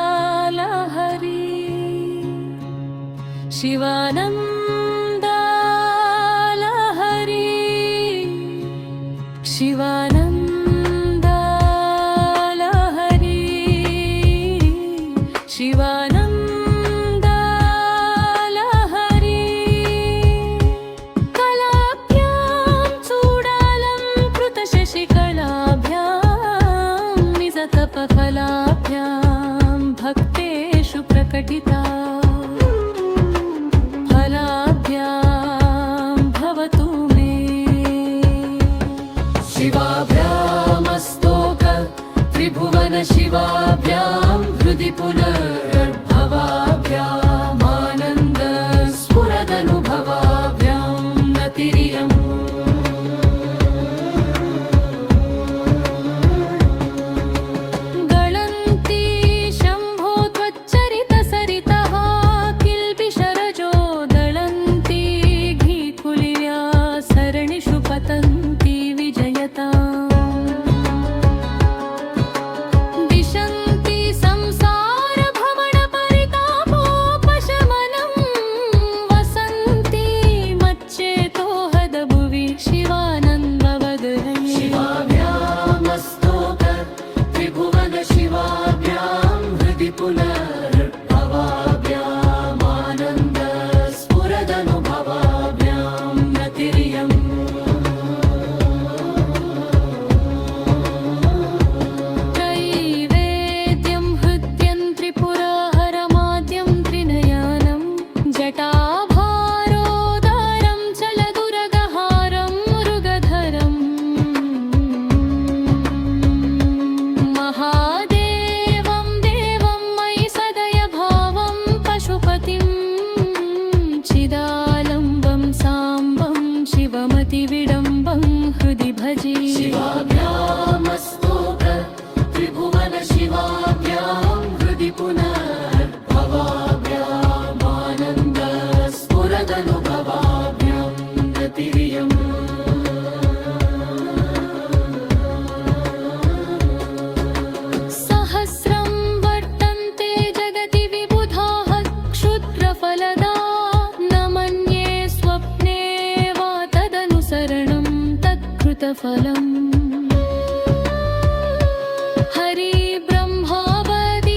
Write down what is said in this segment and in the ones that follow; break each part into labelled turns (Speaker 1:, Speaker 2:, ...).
Speaker 1: शिवानन्दलहरी शिवानन्दलहरी शिवानन्दलहरी शिवानन्दलहरी कलाभ्यां चूडालङ्कृतशशिकलाभ्यां निजतपफलाभ्यां भक्तेषु प्रकटिता भवतु मे शिवाभ्यामस्तोक त्रिभुवन शिवाभ्यां हृदि पुनर्भवाभ्यामानन्द स्फुरदनुभवाभ्यां नतिरियम् गळन्ति शम्भो त्वच्चरितसरितः किल्बिषरजो दळन्ति घीकुलिव्या सरणिषु पतन्ति विजयताम् दिशन्ति संसारभ्रमणपरितापोपशमनं वसन्ति मच्चेतो हदभुवि शिवानन्दवदये शिवाभ्यामस्तोक त्रिभुवन शिवाभ्यां हृदि पुनर्भवाभ्यामानन्द स्फुरदनुभवाभ्यां नतिरियम् त्रैवेद्यं हृद्यं त्रिपुराहरमाद्यं त्रिनयनं जटाभारोदारं चलदुरगहारं मृगधरं महादेवं देवं मयि सदय भावं पशुपतिं चिदालम्बं साम्बं शिवमतिविडम्बं हृदि भजे शिवाभ्यामस्तोक त्रिभुवन शिवाभ्यां हृदि पुनर्भवाभ्यामानन्द स्फुरदनुभवाभ्यां नतिरियम् सहस्रं वर्तन्ते जगति विबुधाः क्षुद्रफलदा न मन्ये स्वप्ने वा तदनुसरणं तत्कृतफलम्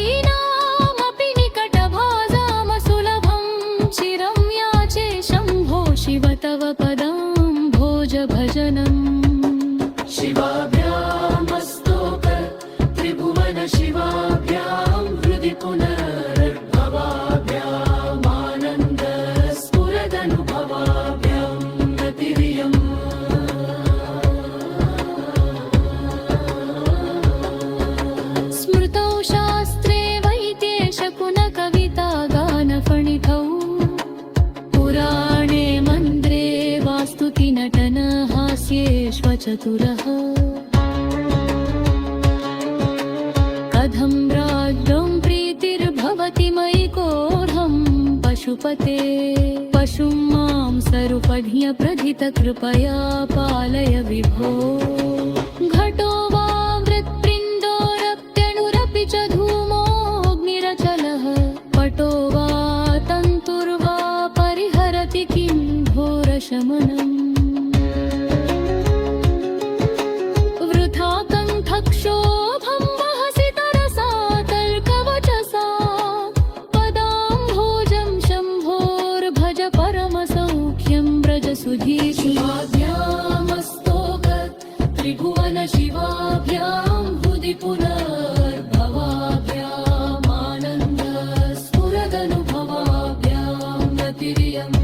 Speaker 1: हरिब्रह्मावदीनामपि निकटभाजामसुलभं चिरं याचे शम्भो शिव तव पदाम्भोजभजनम् शिवाभ्यामस्तोक त्रिभुवन शिवाभ्यां हृदि पुनर्भवाभ्यामानन्द स्फुरदनुभवाभ्यां नतिरियम् स्मृतौ शास्त्रे वैद्येशकुनकविता गानफणितौ पुराणे मन्द्रे वास्तुतिनटन हास्येष्वचतुरः कथं राज्ञं प्रीतिर्भवति मयि कोढं पशुपते पशुं मां सरुपढ्य प्रथित कृपया पालय विभो घटो वा मृत्पिण्डोरप्यणुरपि च धूमोऽग्निरचलः पटो वा तन्तुर्वा परिहरति किं घोरशमनम् वृथा कण्ठक्षोभं वहसि तरसा तर्कवचसा पदाम्भोजं शम्भोर्भज परमसौख्यं व्रज सुधीषु शिवाभ्यामस्तोक त्रिभुवन शिवाभ्यां हृदि पुनर्भवाभ्यामानन्द स्फुरदनुभवाभ्यां नतिरियम्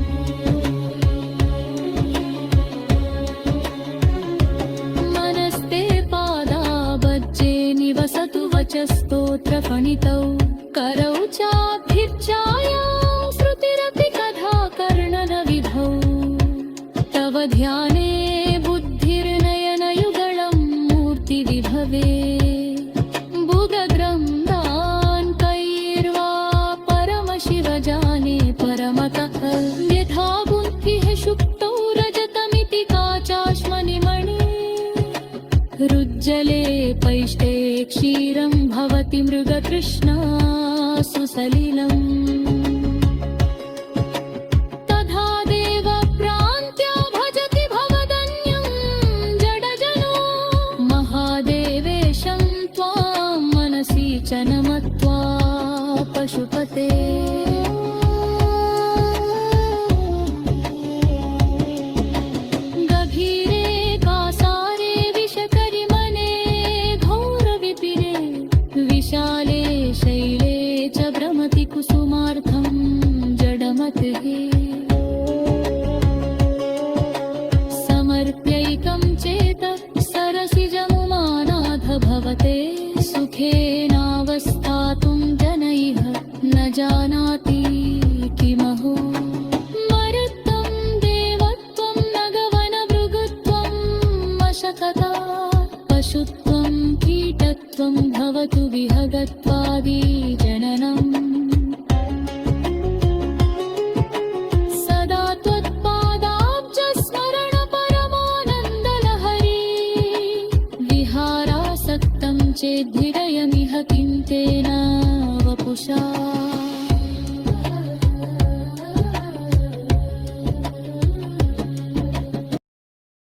Speaker 1: मनस्ते पादाबज्जे निवसतु वचस्तोत्रफणितौ करौ चाभिर्चायां श्रुतिरपि कथा कर्णनविधौ तव ध्याने बुद्धिर्नयनयुगलं मूर्तिविभवे बुधग्रन्थान् कैर्वा परमशिवजाने परमतः यथा बुद्धिः शुक्तौ रजतमिति काचाश्मनिमणि रुज्जले पैष्टे क्षीरं भवति मृगतृष्णा सुसलिलम् तथा देवप्रान्त्या भजति भवदन्यं जडजनो महादेवेशं त्वां मनसि च नमत्वा पशुपते विशाले शैले च भ्रमति कुसुमार्थं जडमतिः समर्प्यैकं चेतः सरसिजमुमानाथ भवते सुखेनावस्थातुं जनैः न जानाति किमहो मरुत्वं देवत्वं नगवनभृगुत्वं मशकता पशुत्वं कीटत्वं भवतु विहगत्वादि जननम् सदा त्वत्पादाब्जस्मरण परमानन्दलहरी विहारासक्तं चेद्धिरयमिह किं तेन